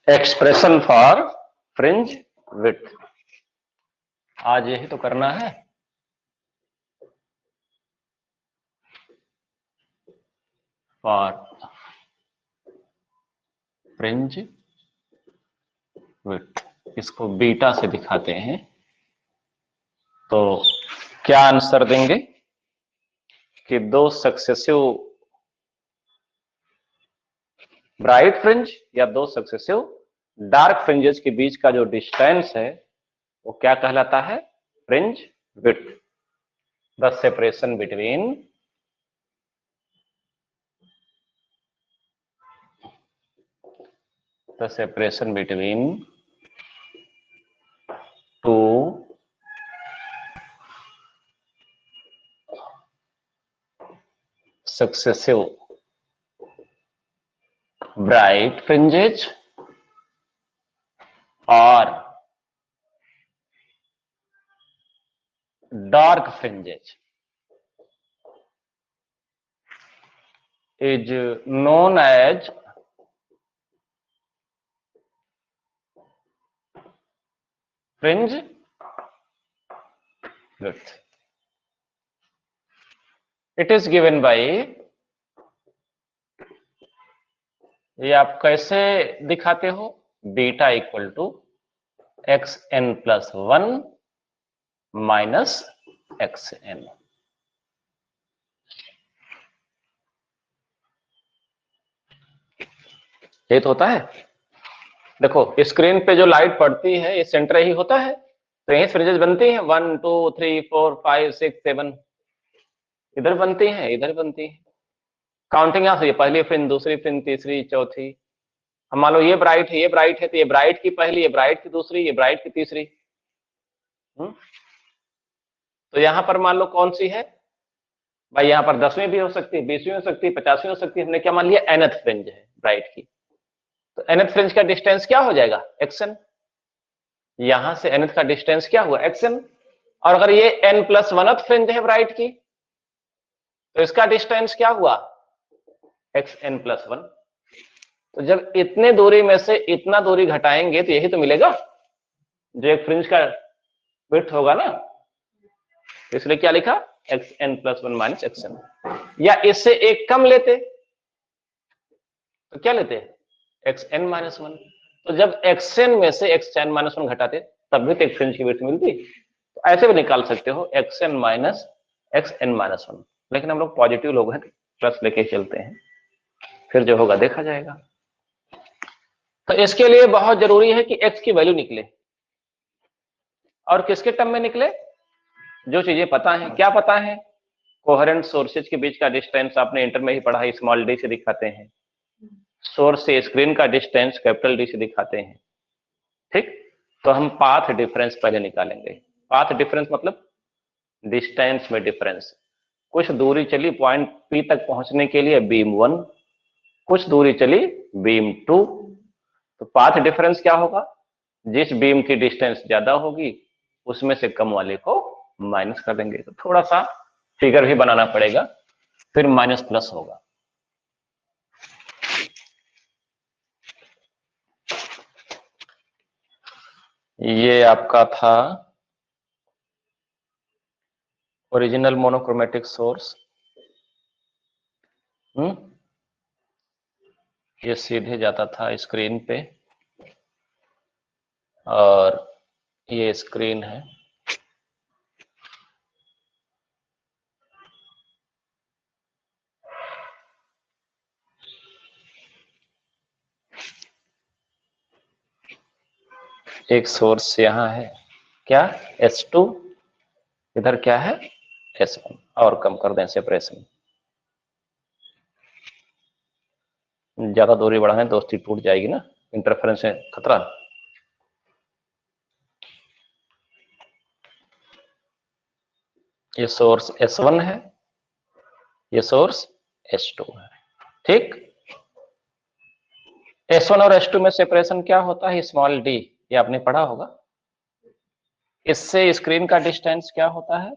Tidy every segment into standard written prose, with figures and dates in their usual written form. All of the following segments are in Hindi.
Expression for fringe width. आज यही तो करना है। फॉर फ्रिंज विड्थ, इसको बीटा से दिखाते हैं तो क्या आंसर देंगे कि दो सक्सेसिव ब्राइट फ्रिंज या दो सक्सेसिव डार्क फ्रिंजेस के बीच का जो डिस्टेंस है वो क्या कहलाता है? Fringe width. The separation between two successive bright fringes or dark fringes is known as fringe width. It is given by, ये आप कैसे दिखाते हो? Beta equal to x n plus one minus x n. ये तो होता है। देखो स्क्रीन पे जो लाइट पड़ती है ये सेंटर ही होता है, तो यही फ्रिंजेस बनती हैं 1 2 3 4 5 6 7, इधर बनती हैं इधर बनती हैं। काउंटिंग यहां से, पहली फ्रिंज दूसरी फ्रिंज तीसरी चौथी। हम मान लो ये ब्राइट है ये ब्राइट है, तो ये ब्राइट की पहली, ये ब्राइट की दूसरी, ये ब्राइट की तीसरी। तो यहां पर मान लो कौन सी है भाई? यहां पर 10वीं भी हो सकती है, 20वीं हो सकती है, 50वीं हो सकती है। हमने क्या मान लिया? nth फ्रिंज है ब्राइट की, तो nth फ्रिंज का डिस्टेंस क्या हो जाएगा? xn। यहां से nth का डिस्टेंस क्या हुआ? xn। और अगर ये n प्लस वनथ फ्रिंज है ब्राइट की, तो इसका डिस्टेंस क्या हुआ? xn plus one. तो जब इतने दूरी में से इतना दूरी घटाएंगे तो यही तो मिलेगा जो एक फ्रिंज का विड्थ होगा ना। इसलिए क्या लिखा? xn plus one minus xn। या इससे एक कम लेते तो क्या लेते? xn minus one. तो जब xn में से xn माइनस वन घटाते तब भी तो एक फ्रिंज की विड्थ मिलती। तो ऐसे भी निकाल सकते हो xn minus xn minus one, लेकिन हम लोग पॉजिटिव लोग हैं, प्लस लेके चलते हैं, फिर जो होगा देखा जाएगा। तो इसके लिए बहुत जरूरी है कि x की वैल्यू निकले, और किसके टर्म में निकले? जो चीजें पता है। क्या पता है? कोहेरेंट सोर्सेज के बीच का डिस्टेंस आपने इंटर में ही पढ़ा है, स्मॉल डी से दिखाते हैं। सोर्स से स्क्रीन का डिस्टेंस कैपिटल डी से दिखाते हैं। ठीक, तो हम पाथ डिफरेंस पहले निकालेंगे। पाथ डिफरेंस मतलब डिस्टेंस में डिफरेंस। कुछ दूरी चली पॉइंट पी तक पहुंचने के लिए बीम वन, कुछ दूरी चली बीम टू, तो पाथ डिफरेंस क्या होगा? जिस बीम की डिस्टेंस ज्यादा होगी उसमें से कम वाले को माइनस कर देंगे। तो थोड़ा सा फिगर भी बनाना पड़ेगा, फिर माइनस प्लस होगा। ये आपका था ओरिजिनल मोनोक्रोमेटिक सोर्स। ये सीधे जाता था स्क्रीन पे, और ये स्क्रीन है। एक सोर्स यहाँ है, क्या? S2, इधर क्या है? S1, और कम कर दें सेपरेशन। ज्यादा दूरी बढ़ाने दोस्ती टूट जाएगी ना, इंटरफेरेंस से खतरा। ये सोर्स S1 है, ये सोर्स S2 है। ठीक, S1 और S2 में सेपरेशन क्या होता है? स्मॉल डी, ये आपने पढ़ा होगा। इससे स्क्रीन का डिस्टेंस क्या होता है?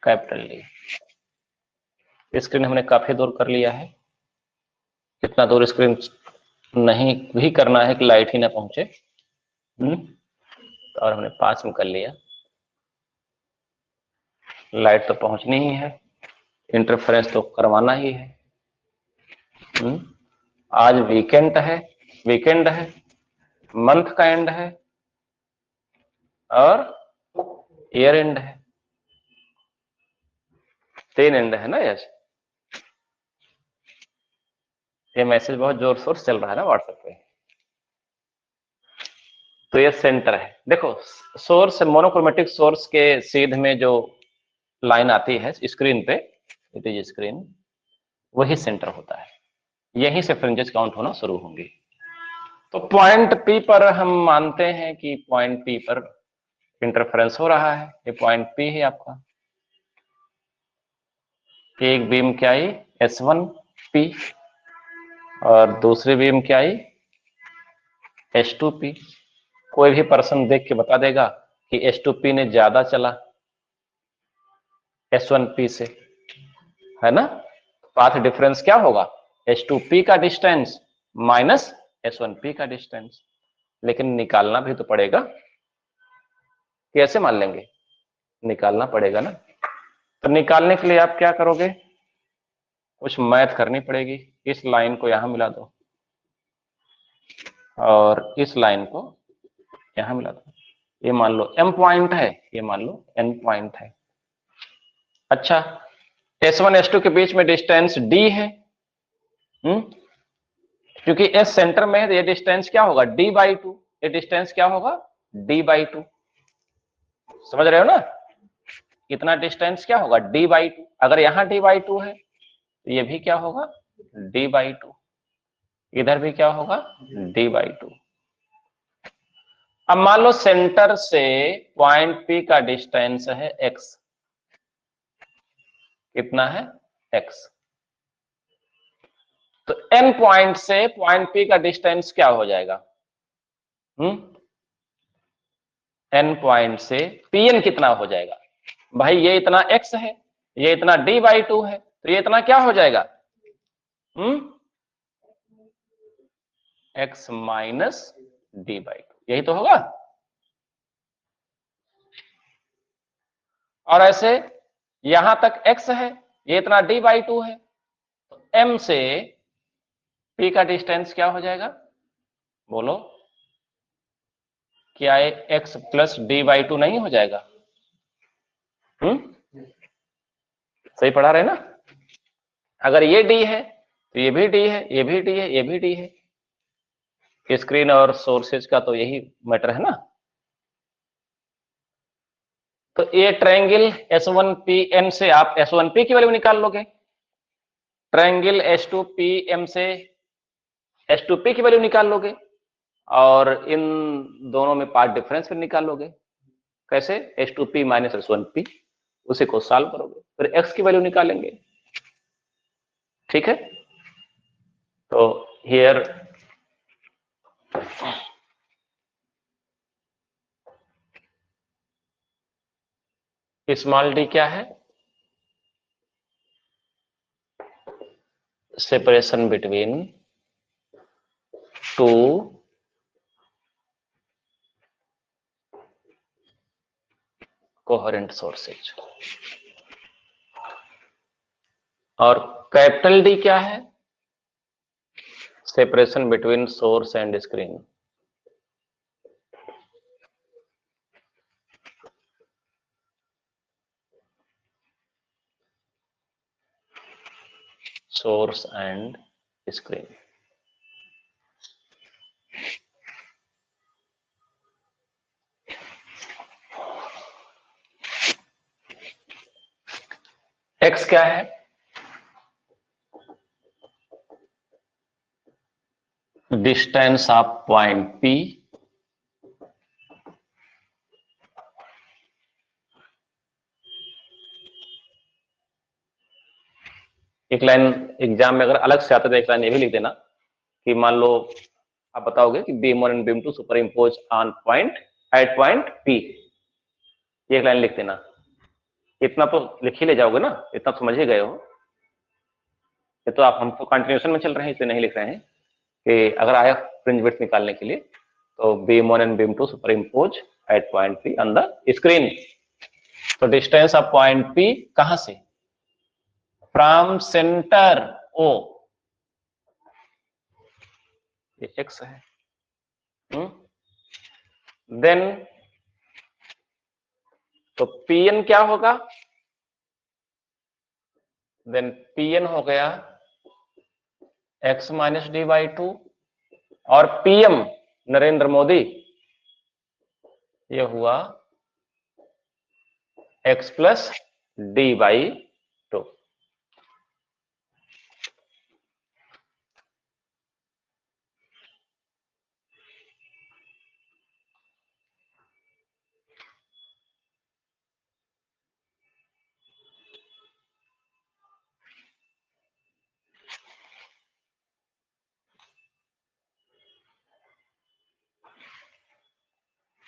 Capital D. स्क्रीन हमने काफी दूर कर लिया है। कितना दूर स्क्रीन नहीं भी करना है कि लाइट ही ना पहुंचे। और हमने पास में कर लिया, लाइट तो पहुंचनी ही है, इंटरफेरेंस तो करवाना ही है। आज वीकेंड है, वीकेंड है, मंथ का एंड है और ईयर एंड है, 3 एंड है ना। यस, ये मैसेज बहुत जोर शोर चल रहा है ना व्हाट्सएप पे। तो ये सेंटर है। देखो सोर्स, मोनोक्रोमेटिक सोर्स के सीध में जो लाइन आती है स्क्रीन पे, इट इज स्क्रीन, वही सेंटर होता है। यहीं से फ्रिंजेस काउंट होना शुरू होंगे। तो पॉइंट पी पर हम मानते हैं कि पॉइंट पी पर इंटरफेरेंस हो रहा है। ये पॉइंट पी है आपका। एक बीम क्या आई, S1P, और दूसरी बीम क्या आई, S2P। कोई भी पर्सन देख के बता देगा कि S2P ने ज्यादा चला S1P से, है ना। पाथ डिफरेंस क्या होगा, S2P का डिस्टेंस माइनस S1P का डिस्टेंस। लेकिन निकालना भी तो पड़ेगा, कैसे मान लेंगे, निकालना पड़ेगा ना। तो निकालने के लिए आप क्या करोगे, कुछ मैथ करनी पड़ेगी। इस लाइन को यहां मिला दो और इस लाइन को यहां मिला दो। ये मान लो M पॉइंट है, ये मान लो N पॉइंट है। अच्छा, S1 S2 के बीच में डिस्टेंस D है। क्योंकि S सेंटर में है तो ये डिस्टेंस क्या होगा, D/2। ये डिस्टेंस क्या होगा, D/2। समझ रहे हो ना, इतना डिस्टेंस क्या होगा, D/2। अगर यहां D/2 है तो ये भी क्या होगा, D/2। इधर भी क्या होगा, D/2। अब मान लो सेंटर से पॉइंट P का डिस्टेंस है x। कितना है, x। तो N पॉइंट से पॉइंट P का डिस्टेंस क्या हो जाएगा, N पॉइंट से Pn कितना हो जाएगा। भाई ये इतना x है, ये इतना D/2 है, तो ये इतना क्या हो जाएगा, x माइनस D/2, यही तो होगा। और ऐसे यहां तक x है, ये इतना D/2 है, तो M से P का डिस्टेंस क्या हो जाएगा, बोलो, क्या ये x प्लस D/2 नहीं हो जाएगा। सही पढ़ा रहे ना। अगर ये D है तो ये भी D है, ये भी D है, ये भी D है। स्क्रीन और सोर्सेज का तो यही मैटर है ना। तो ये ट्रायंगल S1PM से आप S1P की वैल्यू निकाल लोगे, ट्रायंगल S2PM से S2P की वैल्यू निकाल लोगे, और इन दोनों में पार्ट डिफरेंस फिर निकाल लोगे। कैसे, S2P माइनस S1P, उसी को सॉल्व करोगे, फिर x की वैल्यू निकालेंगे। ठीक है, तो हियर स्मॉल d क्या है, separation between two coherent sources. और कैपिटल D क्या है, separation between source and screen. Source and screen. x क्या है, डिस्टेंस ऑफ पॉइंट P एक लाइन एग्जाम में अगर अलग से आता तो एक लाइन ये भी लिख देना कि मान लो आप बताओगे कि beam 1 and beam 2 superimpose on point at point P, ये एक लाइन लिख देना। इतना तो लिख ही ले जाओगे ना, इतना समझ ही गए हो। ये तो आप हमको कंटिन्यूएशन में चल रहे हैं इसलिए नहीं लिख रहे हैं। कि अगर आया फ्रिंज विड्थ निकालने के लिए तो beam 1 and beam 2 superimpose at point P on the screen. तो डिस्टेंस ऑफ पॉइंट P कहां से, फ्रॉम सेंटर O, ये x है। देन तो Pn क्या होगा, देन Pn हो गया x माइनस डी बाई 2 और PM नरेंद्र मोदी ये हुआ x प्लस डी बाई 2।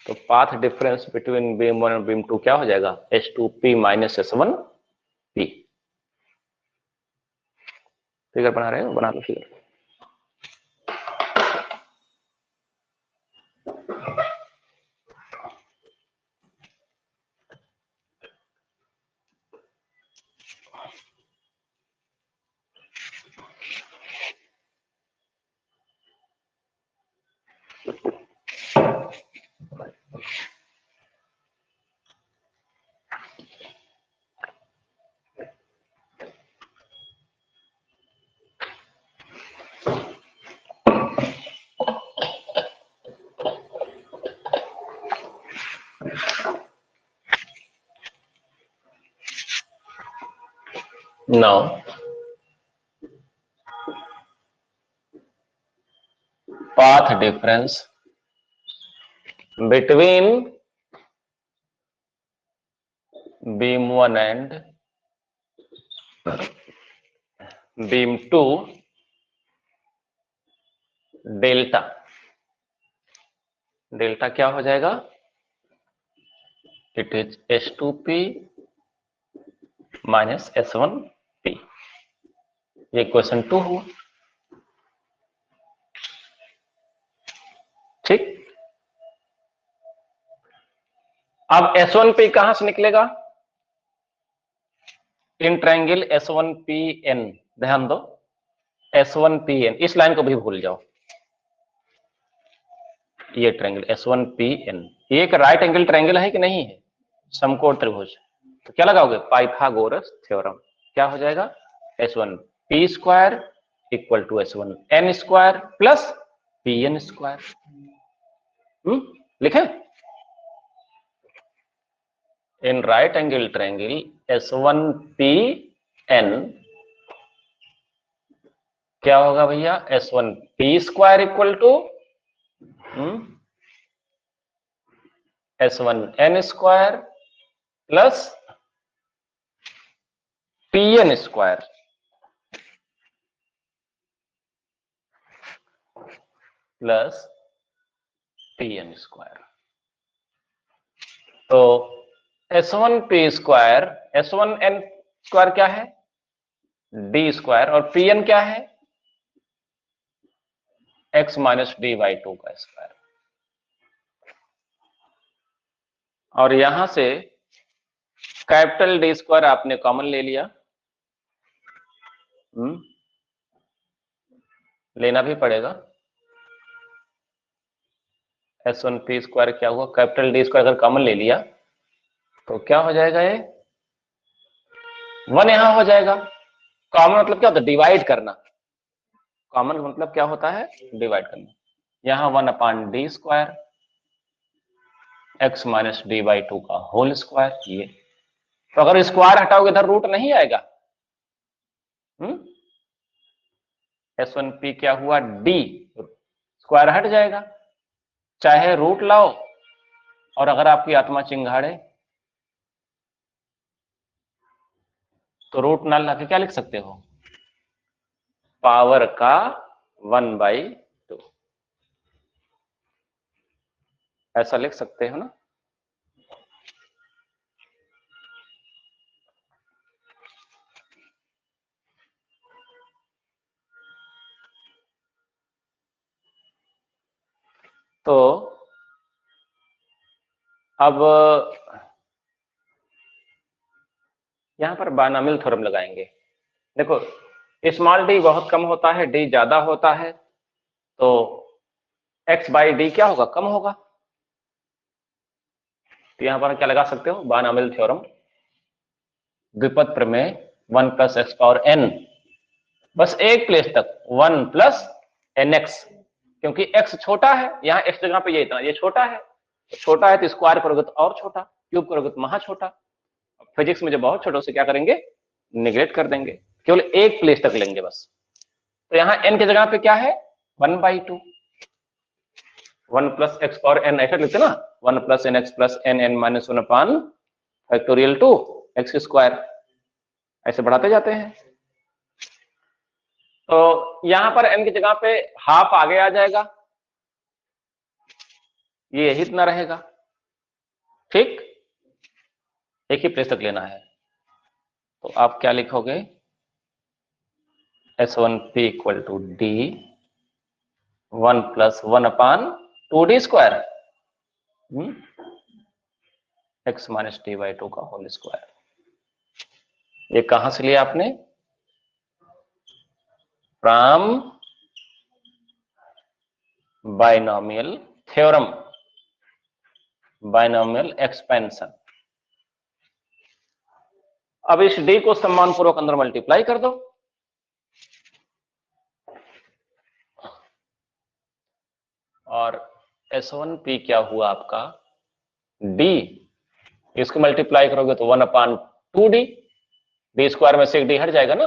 तो पाथ डिफरेंस बिटवीन बीम 1 और बीम 2 क्या हो जाएगा, H2P माइनस S1P। फिगर बना रहे हो, बना लो figure. Now path difference between beam 1 and beam 2 delta, delta क्या हो जाएगा, it is H2P minus S1P। ये क्वेश्चन 2 हुआ, ठीक। अब S1P कहां से निकलेगा, इन ट्रायंगल S1PN, ध्यान दो S1PN, इस लाइन को भी भूल जाओ, ये ट्रायंगल S1PN ये एक राइट एंगल ट्रायंगल है कि नहीं है, समकोण त्रिभुज। तो क्या लगाओगे, पाइथागोरस थ्योरम, क्या हो जाएगा, S1P square equal to S1N square plus PN square. लिखे, in right angle triangle S1PN क्या होगा भैया, S1P square equal to S1N square plus PN square plus PN square. तो S1P स्क्वायर, S1N स्क्वायर क्या है, D स्क्वायर, और PN क्या है, x माइनस डी बाई 2 का स्क्वायर। और यहां से कैपिटल डी स्क्वायर आपने कॉमन ले लिया, लेना भी पड़ेगा। S1P स्क्वायर क्या हुआ, कैपिटल डी स्क्वायर अगर कॉमन ले लिया तो क्या हो जाएगा, ये 1 यहां हो जाएगा। कॉमन मतलब क्या होता है, डिवाइड करना, कॉमन मतलब क्या होता है, डिवाइड करना। यहां 1 upon D square x minus d by 2 का होल स्क्वायर, ये तो अगर स्क्वायर हटाओगे इधर रूट नहीं आएगा। S1P क्या हुआ, D स्क्वायर हट जाएगा, चाहे रूट लाओ, और अगर आपकी आत्मा चिंगाड़े तो रूट ना ला के क्या लिख सकते हो, पावर का 1/2, ऐसा लिख सकते हो ना। तो अब यहां पर बायनॉमियल थ्योरम लगाएंगे। देखो स्मॉल डी बहुत कम होता है, डी ज्यादा होता है, तो एक्स बाई डी क्या होगा, कम होगा। तो यहां पर क्या लगा सकते हो, बायनॉमियल थ्योरम, द्विपद प्रमेय 1 प्लस एक्स पावर एन, बस एक प्लेस तक 1 प्लस एन एक्स, क्योंकि x छोटा है, यहाँ x जगह पे ये इतना, ये छोटा है, तो छोटा है तो स्क्वायर करोगे तो और छोटा, क्यूब करोगे तो महा छोटा। फिजिक्स में जब बहुत छोटे से क्या करेंगे, निगलेक्ट कर देंगे, केवल एक प्लेस तक लेंगे बस। तो यहाँ n की जगह पे क्या है, 1/2, 1 प्लस एक्स पावर एन ऐसा लिखते ना, 1 plus n x plus n n minus 1 upon factorial 2 x square, ऐसे बढ़ाते जाते हैं। तो यहां पर n की जगह पे हाफ आगे आ जाएगा, ये यही इतना रहेगा, ठीक, एक ही प्लेस तक लेना है। तो आप क्या लिखोगे, S1P equal to d 1 plus 1 upon 2d square x minus d by 2 का होल स्क्वायर। ये कहां से लिया आपने, from binomial theorem, binomial expansion. अब इस डी को सम्मानपूर्वक अंदर मल्टीप्लाई कर दो, और S1P क्या हुआ आपका, डी, इसको मल्टीप्लाई करोगे तो 1 अपान 2d, डी स्क्वायर में से एक डी हट जाएगा ना,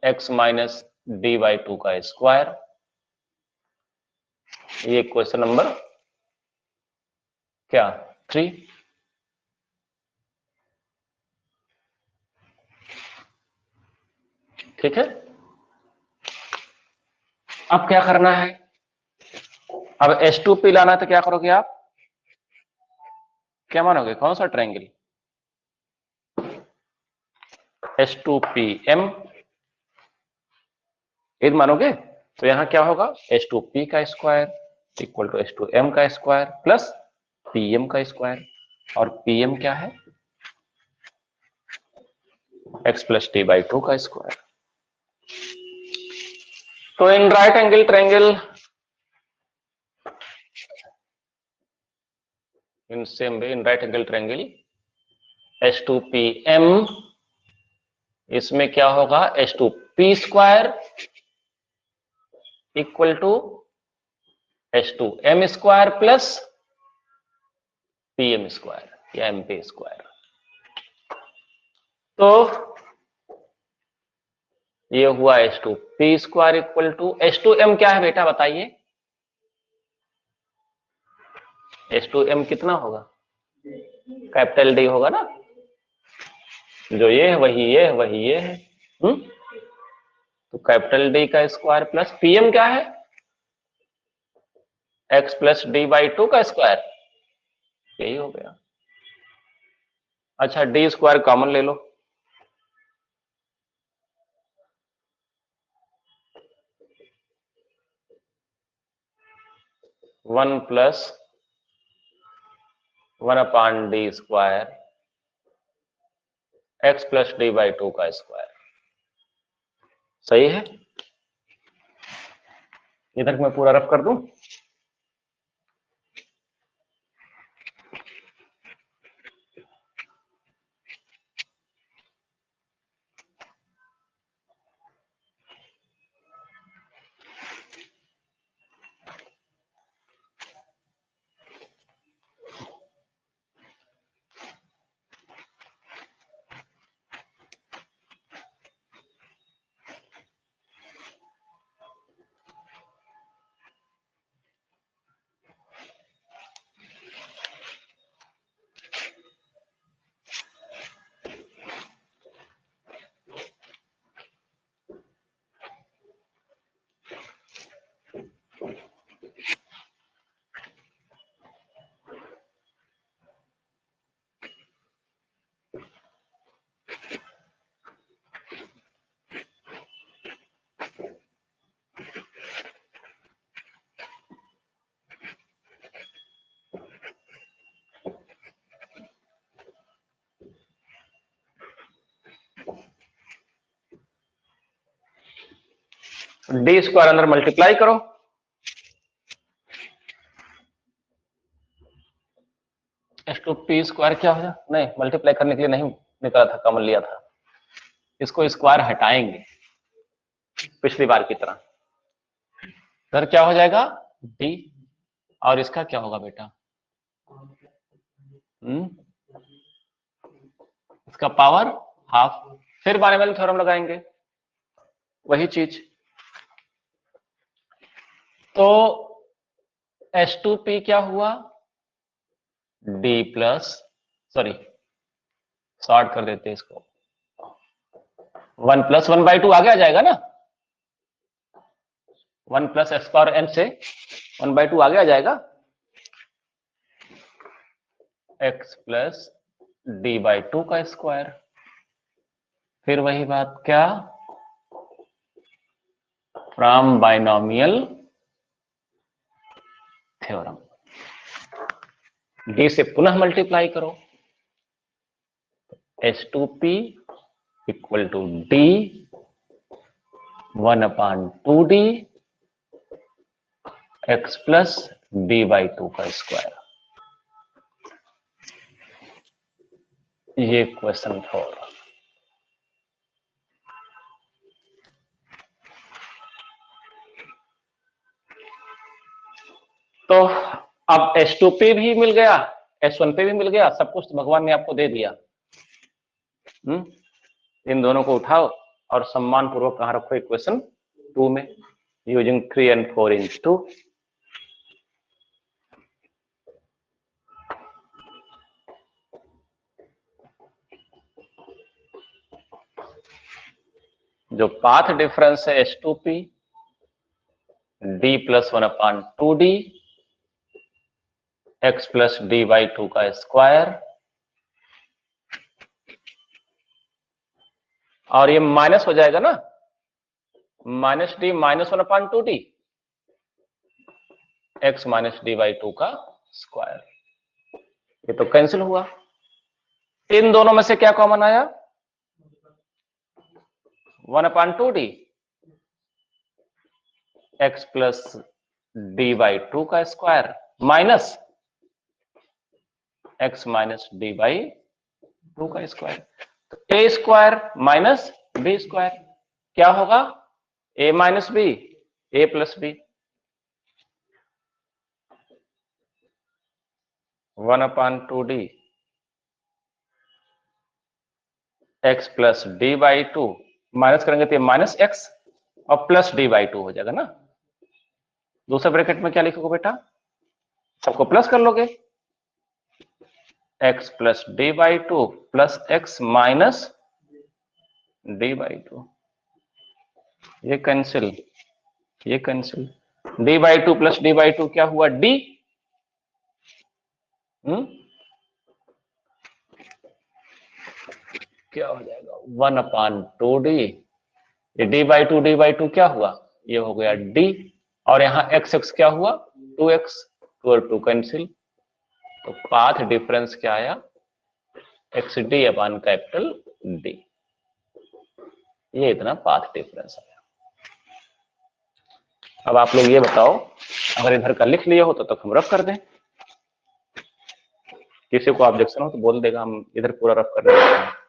एक्स माइनस डी बाई 2 का स्क्वायर। ये क्वेश्चन नंबर क्या, 3। ठीक है, अब क्या करना है, अब H2P लाना है तो क्या करोगे आप, क्या मानोगे, कौन सा ट्रायंगल, H2PM यदि मानोगे, तो यहां क्या होगा, H2P का स्क्वायर इक्वल टू H2M का स्क्वायर प्लस PM का स्क्वायर, और PM क्या है, x प्लस टी बाई 2 का स्क्वायर। तो in right angle triangle, in same way in right angle triangle H2PM, इसमें क्या होगा, H2P square equal to H2M square plus PM square या MP स्क्वायर। तो ये हुआ H2P square equal to H2M क्या है बेटा बताइए, H2M कितना होगा, कैपिटल डी होगा ना, जो ये है वही ये है, वही ये है, तो कैपिटल डी का स्क्वायर प्लस PM क्या है, x प्लस डी बाई 2 का स्क्वायर, यही हो गया। अच्छा डी स्क्वायर कॉमन ले लो, one plus 1 upon D square X plus D by 2 का स्क्वायर, सही है। इधर मैं पूरा रफ कर दूं, डी स्क्वायर अंदर मल्टीप्लाई करो, h2p स्क्वायर क्या हो जाए, नहीं मल्टीप्लाई करने के लिए नहीं निकाला था, कॉमन लिया था, इसको स्क्वायर हटाएंगे पिछली बार की तरह, फिर क्या हो जाएगा डी, और इसका क्या होगा बेटा, इसका पावर हाफ, फिर बारहवें थ्योरम लगाएंगे वही चीज। तो H2P क्या हुआ, D प्लस, सॉरी शॉर्ट कर देते इसको, 1+1/2 आगे आ जाएगा ना, 1+x⁴n से 1/2 आगे आ जाएगा, x प्लस d/2 का स्क्वायर, फिर वही बात क्या, फ्रॉम बाइनोमियल थ्योरम, d से पुनः मल्टीप्लाई करो, H2P equal to D 1/2D x plus d/2 का स्क्वायर। ये क्वेश्चन 4। तो अब H2P भी मिल गया, H1P भी मिल गया, सब कुछ तो भगवान ने आपको दे दिया। इन दोनों को उठाओ और सम्मान पूर्वक कहां रखो, इक्वेशन 2 में, यूजिंग 3 and 4 in 2। जो पाथ डिफरेंस है H2P D plus 1/2D x plus d/2 का स्क्वायर, और ये माइनस हो जाएगा ना, minus D minus 1/2D x minus d/2 का स्क्वायर, ये तो कैंसिल हुआ। इन दोनों में से क्या कॉमन आया, 1/2D x प्लस d/2 का square minus x minus d/2 का स्क्वायर, तो a square minus b square क्या होगा, a minus b a plus b, 1/2D x plus d/2, minus करेंगे तो माइनस x और प्लस d/2 हो जाएगा ना। दूसरे ब्रैकेट में क्या लिखोगे बेटा, सबको प्लस कर लोगे, x plus d/2 plus x minus d/2, ये कैंसिल, ये कैंसिल, d/2 प्लस d/2 क्या हुआ d, क्या हो जाएगा 1/2D, ये d/2 क्या हुआ, ये हो गया d, और यहां x क्या हुआ 2x, 2 और 2 कैंसिल, तो पाथ डिफरेंस क्या आया XD अपॉन कैपिटल D, ये इतना पाथ डिफरेंस आया। अब आप लोग ये बताओ, अगर इधर का लिख लिए हो तो हम रफ कर दें, किसी को ऑब्जेक्शन हो तो बोल देगा, हम इधर पूरा रफ कर देते हैं।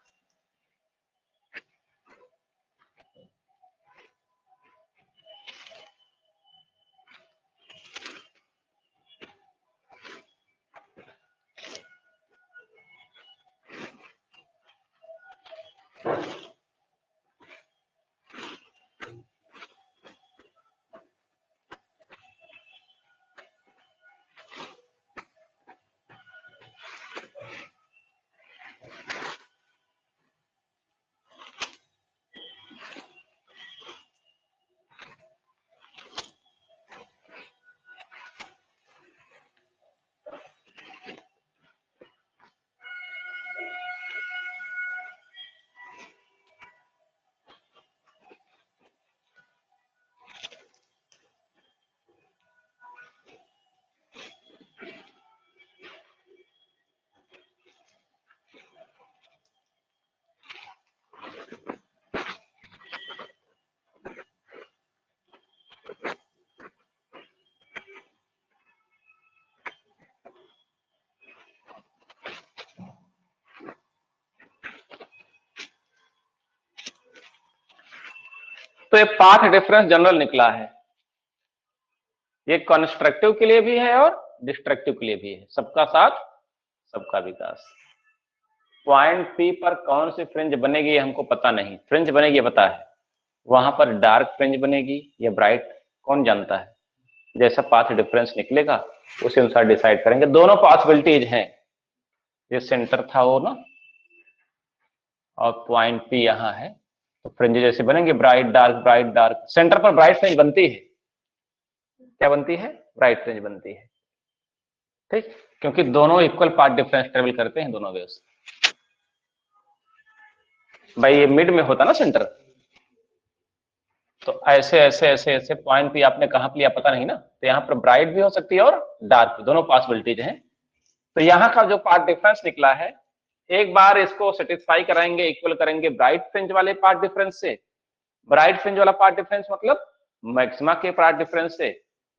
तो ये पाथ डिफरेंस जनरल निकला है, ये कंस्ट्रक्टिव के लिए भी है और डिस्ट्रक्टिव के लिए भी है। सबका साथ सबका विकास। पॉइंट पी पर कौन सी फ्रिंज बनेगी हमको पता नहीं, फ्रिंज बनेगी पता है, वहां पर डार्क फ्रिंज बनेगी या ब्राइट कौन जानता है। जैसा पाथ डिफरेंस निकलेगा उसी अनुसार डिसाइड करेंगे। दोनों पॉसिबिलिटीज हैं, ये सेंटर था वो ना, और पॉइंट पी यहाँ है, तो फ्रिंज जैसे बनेंगे bright dark bright dark. Centre पर ब्राइट फ्रिंज बनती है, क्या बनती है, ब्राइट फ्रिंज बनती है, ठीक, क्योंकि दोनों इक्वल पाथ डिफरेंस ट्रेवल करते हैं दोनों वेव्स। भाई ये मिड में होता ना सेंटर, तो ऐसे ऐसे ऐसे ऐसे पॉइंट भी आपने कहां पर लिया पता नहीं ना, तो यहाँ पर ब्राइट भी हो सकती है और डार्क भी, दोनों पॉसिबिलिटीज हैं। तो यहाँ का जो पार्ट डिफरेंस निकला है, एक बार इसको सेटिस्फाई कराएंगे, इक्वल करेंगे ब्राइट फ्रिंज वाले पार्ट डिफरेंस से। ब्राइट फ्रिंज वाला पार्ट डिफरेंस मतलब मैक्सिमा के पार्ट डिफरेंस से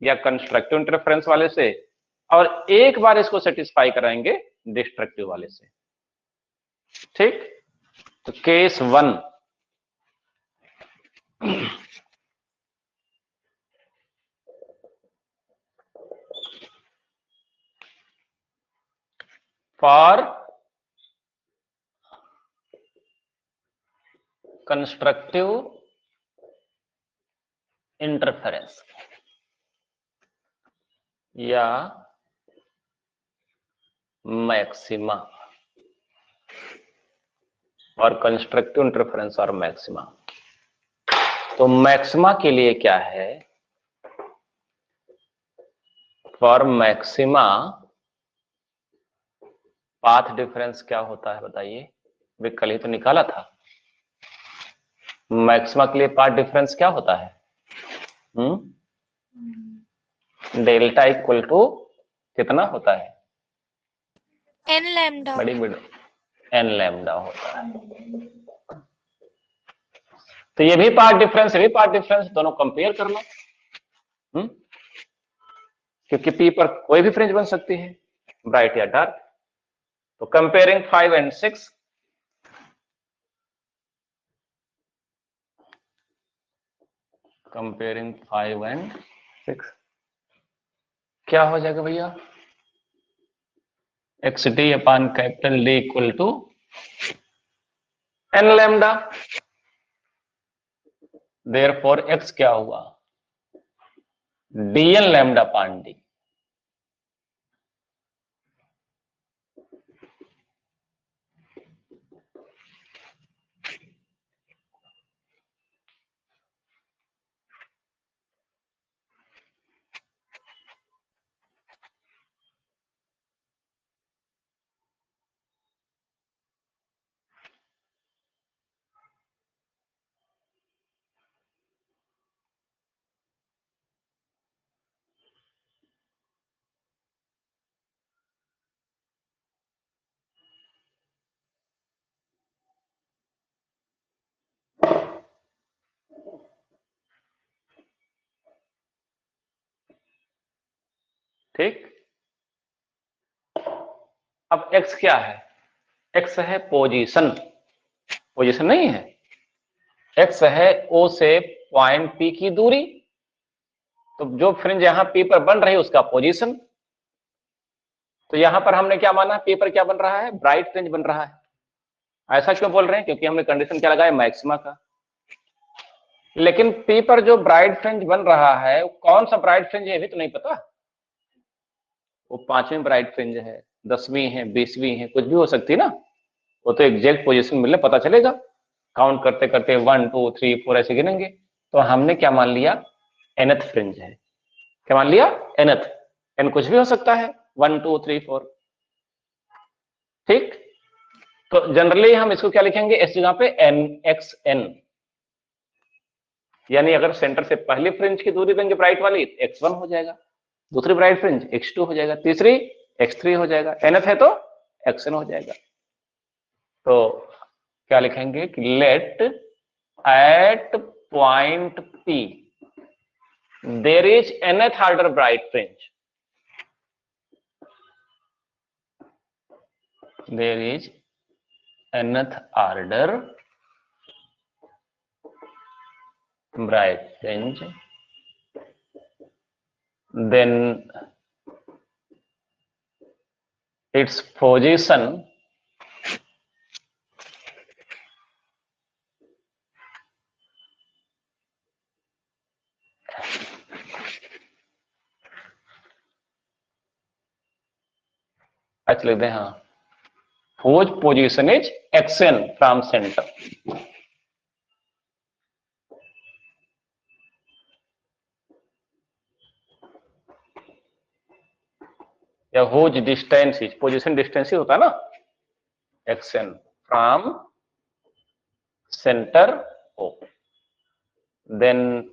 या कंस्ट्रक्टिव इंटरफेरेंस वाले से, और एक बार इसको सेटिस्फाई कराएंगे डिस्ट्रक्टिव वाले से, ठीक। तो केस 1, for constructive interference या मैक्सिमा, और कंस्ट्रक्टिव इंटरफेरेंस और मैक्सिमा। तो मैक्सिमा के लिए क्या है, फॉर मैक्सिमा पाथ डिफरेंस क्या होता है बताइए, वे कल ही तो निकाला था। मैक्सिमा के लिए पाथ डिफरेंस क्या होता है, डेल्टा इक्वल टू कितना होता है, एन लैम्डा, बड़ी बड़ी एन लैम्डा होता है। तो ये भी पार्ट डिफरेंस, ये भी पार्ट डिफरेंस, दोनों कंपेयर कर लो, क्योंकि पी पर कोई भी फ्रिंज बन सकती है, ब्राइट या डार्क। तो कंपेयरिंग 5 and 6, कंपेयरिंग 5 and 6 क्या हो जाएगा भैया, x d upon capital d equal to n lambda. Therefore x क्या हुआ, d n lambda upon d. ठीक, अब एक्स क्या है, एक्स है पोजीशन, पोजीशन नहीं है, एक्स है ओ से पॉइंट पी की दूरी। तो जो फ्रिंज यहां पी पर बन रही है उसका पोजीशन। तो यहां पर हमने क्या माना, पी पर क्या बन रहा है, ब्राइट फ्रिंज बन रहा है। ऐसा क्यों बोल रहे हैं, क्योंकि हमने कंडीशन क्या लगाया, मैक्सिमा का। लेकिन पी पर जो ब्राइट फ्रिंज बन रहा है कौन सा ब्राइट फ्रिंज है, भी तो नहीं पता। वो 5वीं ब्राइट फ्रिंज है, 10वीं है, 20वीं है, कुछ भी हो सकती है ना। वो तो एग्जैक्ट पोजीशन मिलने पता चलेगा, काउंट करते करते 1 2 3 4 ऐसे गिनेंगे। तो हमने क्या मान लिया, एनथ फ्रिंज है। क्या मान लिया, एनथ। एन कुछ भी हो सकता है, 1 2 3 4, ठीक। तो जनरली हम इसको क्या लिखेंगे, इस जगह पे एन एक्स एन, यानी अगर सेंटर से पहली फ्रिंज की दूरी देंगे ब्राइट वाली, x1 हो जाएगा, दूसरी ब्राइट फ्रिंज x2 हो जाएगा, तीसरी x3 हो जाएगा, nth है तो xn हो जाएगा। तो क्या लिखेंगे कि let at point P there is nth order bright fringe, there is nth order bright fringe, then its position अच्छा लिखते हैं, हाँ, whose position is xn from center. या whose distance is, position distance ही होता है ना, xn from center O. Then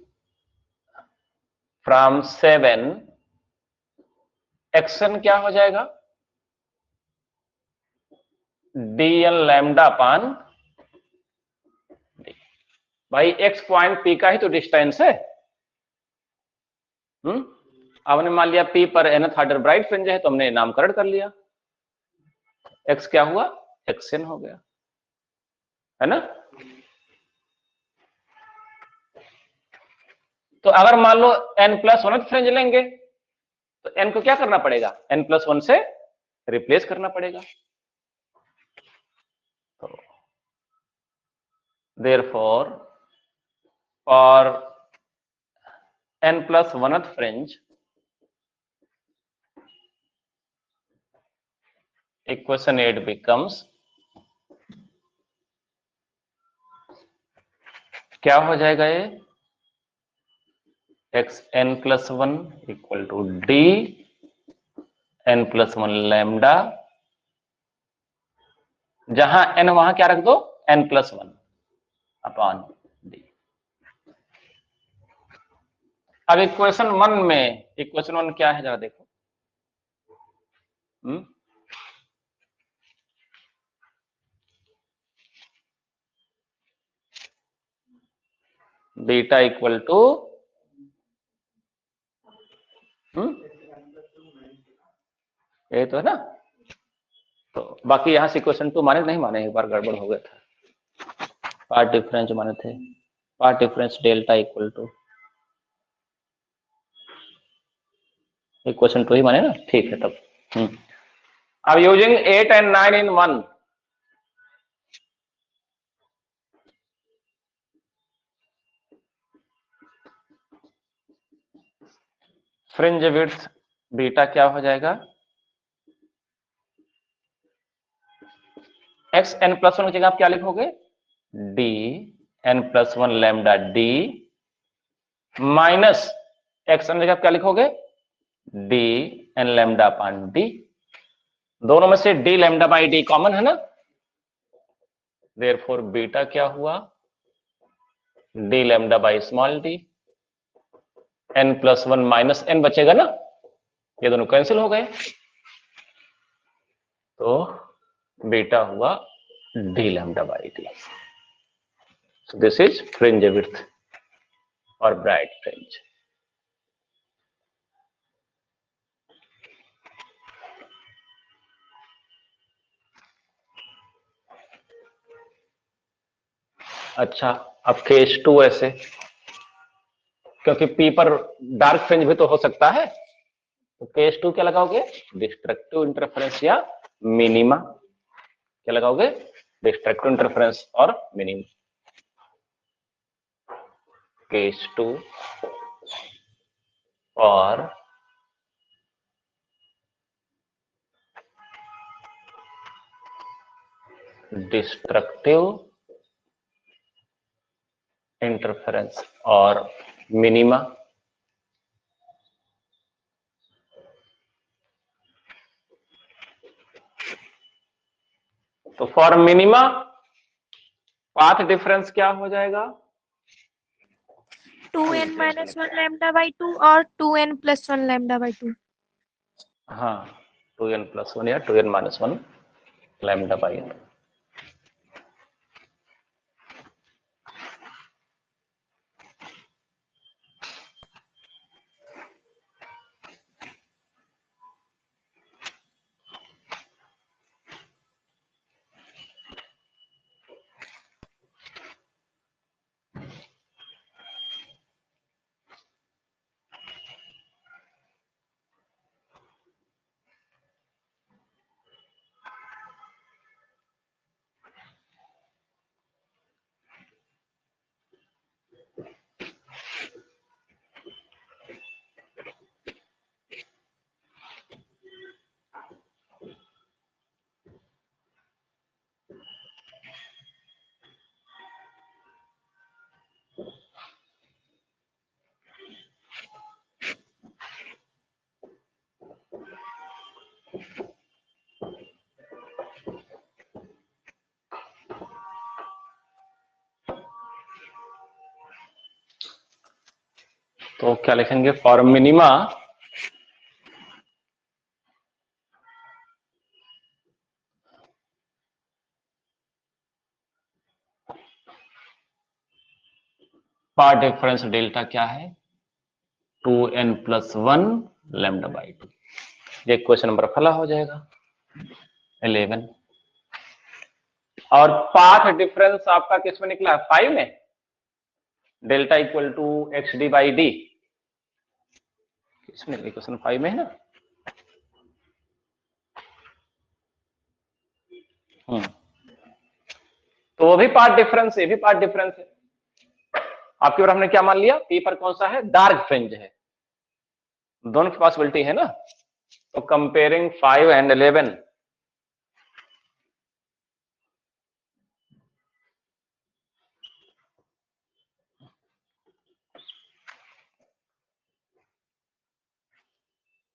from 7 xn क्या हो जाएगा, dn लैम्डा अपान d. भाई x पॉइंट p का ही तो डिस्टेंस है। आपने मान लिया p पर nth ऑर्डर ब्राइट फ्रिंज है, तो हमने नामकरण कर लिया, x क्या हुआ, xn हो गया, है ना। तो अगर मान लो n+1 फ्रिंज लेंगे तो n को क्या करना पड़ेगा, n+1 से रिप्लेस करना पड़ेगा। तो therefore for n+1th fringe equation 8 becomes, क्या हो जाएगा ये, xn+1 equal to d n+1 lambda, जहां n वहां क्या रख दो, n+1 अपॉन d। अब इक्वेशन 1 में, इक्वेशन 1 क्या है जरा देखो, बीटा इक्वल टू ये तो है ना। तो बाकी यहां से इक्वेशन 2 माने नहीं माने, एक बार गड़बड़ हो गया था, पार्ट डिफरेंस माने थे, path difference delta equal to, equation 2 ही माने ना, ठीक है तब। अब using 8 and 9 in 1, fringe width beta क्या हो जाएगा, एक्स n+1 की जगह आप क्या लिखोगे, d n+1 lambda d minus x n जगह आप क्या लिखोगे, d n लैम्डा अपान d। दोनों में से d lambda by d common है ना, देयरफॉर बीटा क्या हुआ, d lambda by small d, n+1 minus n बचेगा ना, ये दोनों कैंसिल हो गए, तो बीटा हुआ d lambda by d। So this is fringe width or bright fringe. अच्छा, अब केस 2 ऐसे, क्योंकि P पर डार्क फ्रिंज भी तो हो सकता है, तो केस 2 क्या लगाओगे, डिस्ट्रक्टिव इंटरफेरेंस या मिनिमा, क्या लगाओगे, डिस्ट्रक्टिव इंटरफेरेंस और मिनिमा। केस 2 और डिस्ट्रक्टिव इंटरफेरेंस और मिनिमा। तो फॉर मिनिमा पाथ डिफरेंस क्या हो जाएगा, 2n-1 lambda by 2 और 2n+1 lambda by 2। हाँ, 2n+1 या 2n-1 लैम्डा बाई। तो क्या लिखेंगे, for minima part difference delta क्या है, 2n+1 λ/2। ये क्वेश्चन नंबर फला हो जाएगा 11। और पाथ डिफरेंस आपका किसमें निकला है, 5 में, डेल्टा इक्वल टू xd/d, किसमें, क्वेश्चन 5 में है ना। तो वो भी पार्ट डिफरेंस, ये भी पार्ट डिफरेंस है। आपके ऊपर हमने क्या मान लिया, पी पर कौन सा है, डार्क फ्रिंज है, दोनों की पॉसिबिलिटी है ना। तो कंपेयरिंग 5 एंड 11,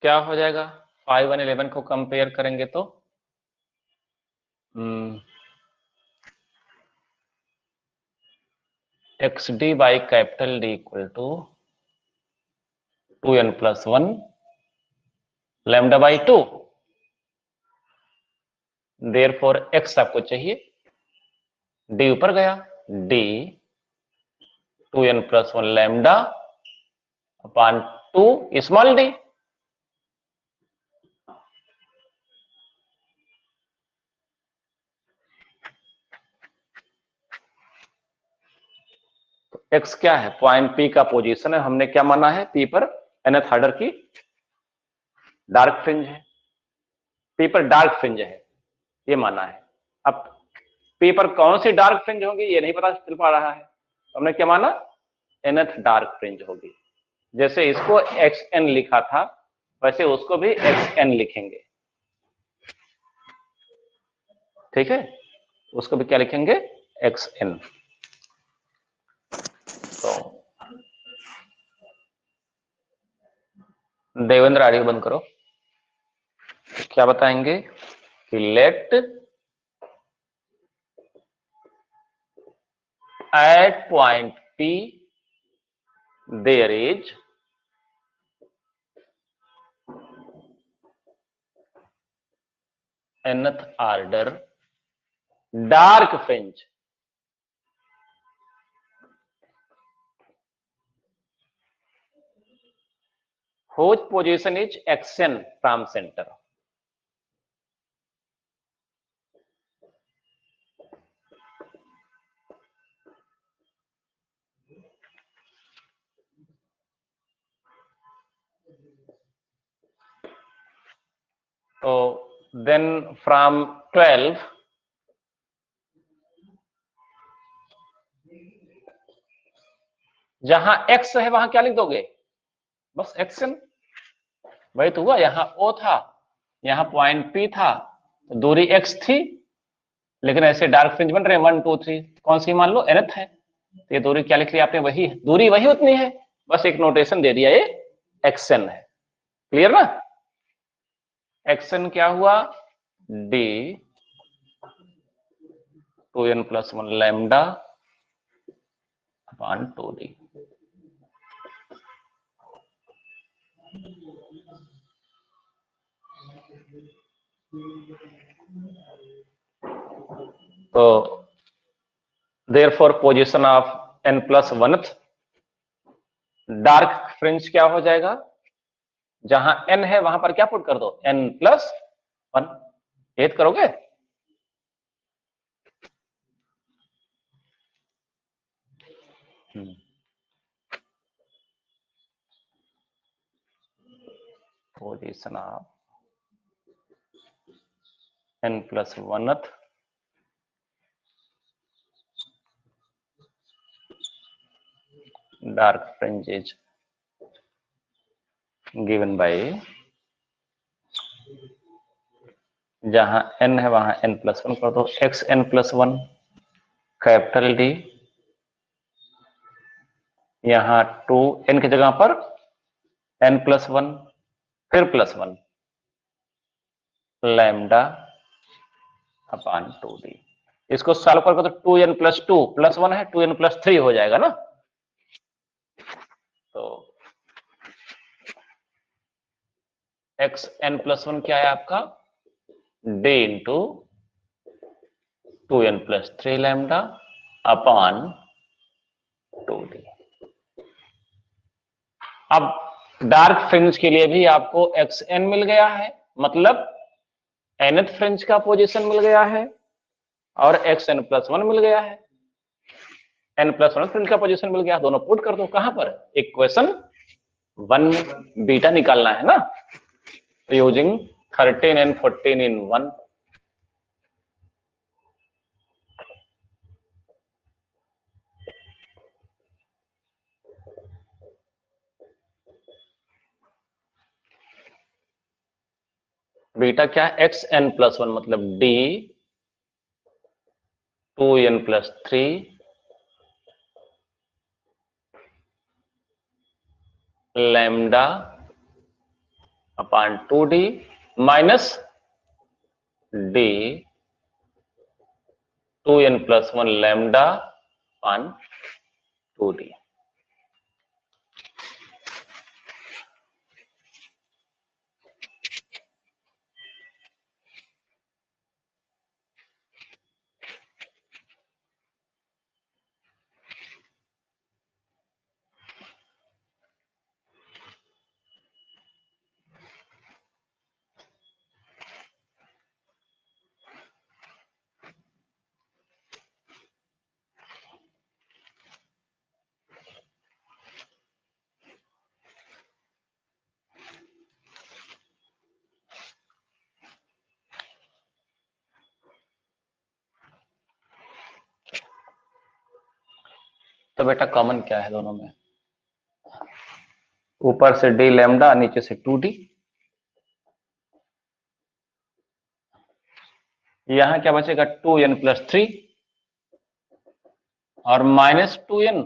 क्या हो जाएगा, 5 और 11 को कंपेयर करेंगे तो xd/D equal to 2n+1 λ/2। Therefore x आपको चाहिए, d ऊपर गया, d 2n+1 λ/2 small d। x क्या है, पॉइंट P का पोजीशन है, हमने क्या माना है, P पर nth ऑर्डर की डार्क फ्रिंज है, P पर डार्क फ्रिंज है, ये माना है। अब P पर कौन सी डार्क फ्रिंज होगी ये नहीं पता चल पा रहा है, तो हमने क्या माना, nth डार्क फ्रिंज होगी। जैसे इसको xn लिखा था वैसे उसको भी xn लिखेंगे, ठीक है, उसको भी क्या लिखेंगे, xn। तो देवेंद्र आडियो बंद करो। क्या बताएंगे कि let at point P there is nth order dark fringe whose position is xn from center। तो देन फ्रॉम 12 जहां x है वहां क्या लिख दोगे, बस xn। वही तो हुआ, यहां O था, यहां पॉइंट P था, तो दूरी x थी, लेकिन ऐसे डार्क फ्रिंज बन रहे हैं 1 2 3, कौन सी मान लो, nth है, तो ये दूरी क्या लिख लिया आपने, वही है, दूरी वही उतनी है, बस एक नोटेशन दे दिया, ये xn है। क्लियर ना, xn क्या हुआ, d 2n+1 λ/2d। तो therefore position of n+1th dark fringe क्या हो जाएगा, जहां n है वहां पर क्या पुट कर दो, n+1, ये करोगे। Position of n+1th dark fringe is given by, जहां n है वहां n+1 कर दो, xn+1 कैपिटल D, यहां 2 n की जगह पर n+1 फिर +1 λ/2d। इसको सॉल्व करके तो 2n+2 +1 है, 2n+3 हो जाएगा ना। तो एक्स एन प्लस वन क्या है आपका, D into 2n plus 3 lambda upon 2d। अब डार्क फ्रिंज के लिए भी आपको एक्स एन मिल गया है, मतलब nth फ्रिंज का पोजीशन मिल गया है और एक्स एन प्लस वन मिल गया है, n प्लस वन फ्रिंज का पोजीशन मिल गया। दोनों पुट कर दो कहां पर, इक्वेशन 1 में बीटा निकालना है ना, यूजिंग 13 and 14 in 1। बीटा क्या है, एक्स एन प्लस वन मतलब D 2n plus 3 lambda upon 2d minus D 2n plus 1 lambda upon 2d। तो बेटा कॉमन क्या है दोनों में, ऊपर से डी लैम्डा नीचे से 2d, यहां क्या बचेगा 2n प्लस 3 और माइनस 2n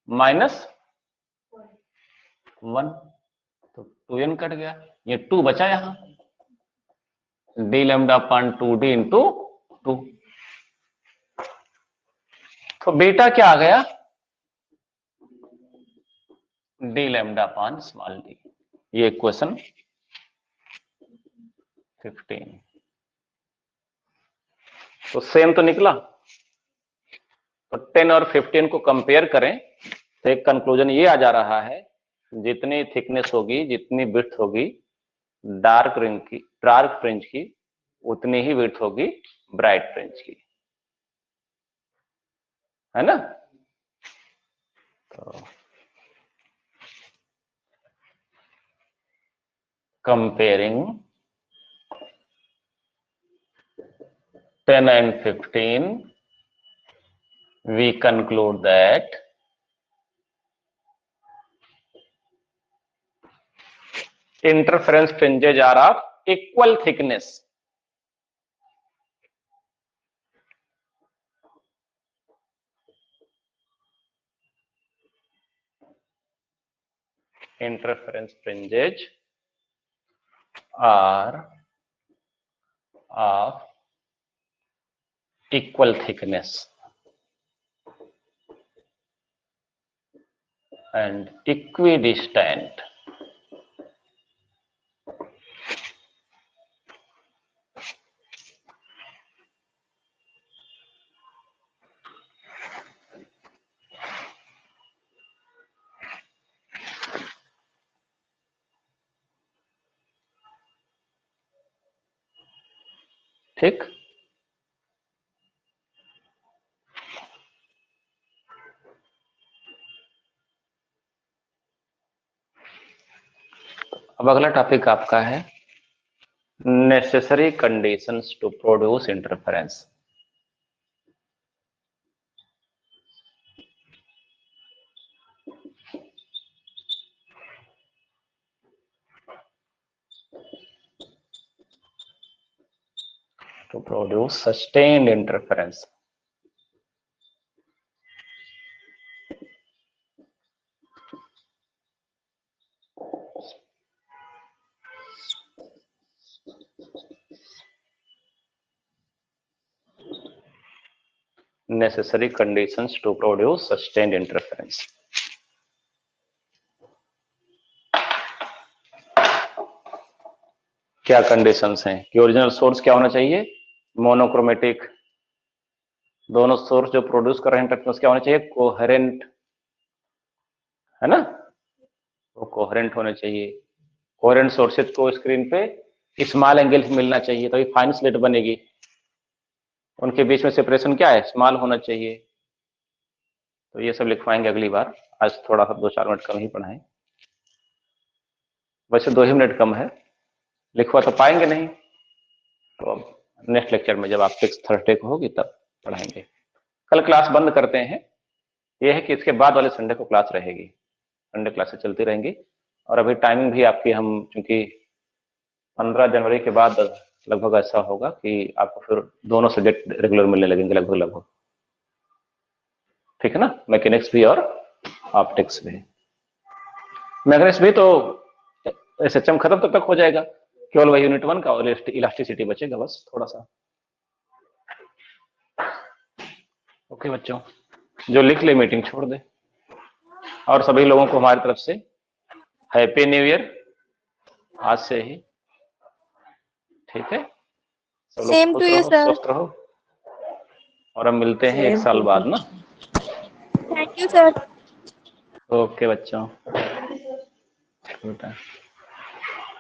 माइनस 1, तो 2n कट गया, ये 2 बचा यहां, D lambda upon 2d into 2। तो बेटा क्या आ गया, D lambda upon small D, ये इक्वेशन 15। तो सेम तो निकला। तो 10 और 15 को कंपेयर करें तो एक कंक्लूजन ये आ जा रहा है, जितनी थिकनेस होगी, जितनी विड्थ होगी डार्क फ्रिंज की उतनी ही विड्थ होगी ब्राइट फ्रिंज की, है ना। तो comparing 10 and 15, we conclude that interference fringes are of equal thickness. Interference fringes are of equal thickness and equidistant. ठीक, अब अगला टॉपिक आपका है necessary conditions to produce interference. To produce sustained interference. Necessary conditions to produce sustained interference. क्या कंडीशंस हैं कि ओरिजिनल सोर्स क्या होना चाहिए, मोनोक्रोमेटिक, दोनों सोर्स जो प्रोड्यूस कर रहे हैं इंटरफेरेंस क्या होना चाहिए, कोहेरेंट, है ना, वो कोहेरेंट होने चाहिए। कोहेरेंट सोर्सेज को स्क्रीन पे स्मॉल एंगल मिलना चाहिए तभी फाइन स्लिट बनेगी। उनके बीच में सेपरेशन क्या है, स्मॉल होना चाहिए। तो ये सब लिखवाएंगे अगली बार, आज थोड़ा सा 2-4 मिनट कम ही पढ़ाएं, वैसे 2 ही मिनट कम है, लिखवा तो पाएंगे नहीं, तो अब नेक्स्ट लेक्चर में जब आप 6 थर्सडे को होगी तब पढ़ाएंगे। कल क्लास बंद करते हैं, ये है कि इसके बाद वाले संडे को क्लास रहेगी, संडे क्लासेस चलती रहेंगी। और अभी टाइमिंग भी आपकी हम चूंकि 15 जनवरी के बाद लगभग ऐसा होगा कि आपको फिर दोनों सब्जेक्ट रेगुलर मिलने लगेंगे लगभग, ठीक है ना, मैकेनिक्स भी और ऑप्टिक्स भी। मैकेनिक्स भी तो एसएचएम खत्म तब तक हो जाएगा, केवल वही यूनिट 1 का और इलास्टिसिटी बचेगा बस थोड़ा सा। ओके बच्चों, जो लिख ले मीटिंग छोड़ दे। और सभी लोगों को हमारी तरफ से हैप्पी न्यू ईयर आज से ही, ठीक है, सब लोग Same खुश to you, रहो, sir. स्वस्थ रहो, और हम मिलते हैं 1 साल बाद ना। Thank you, sir. ओके बच्चों, बेटा।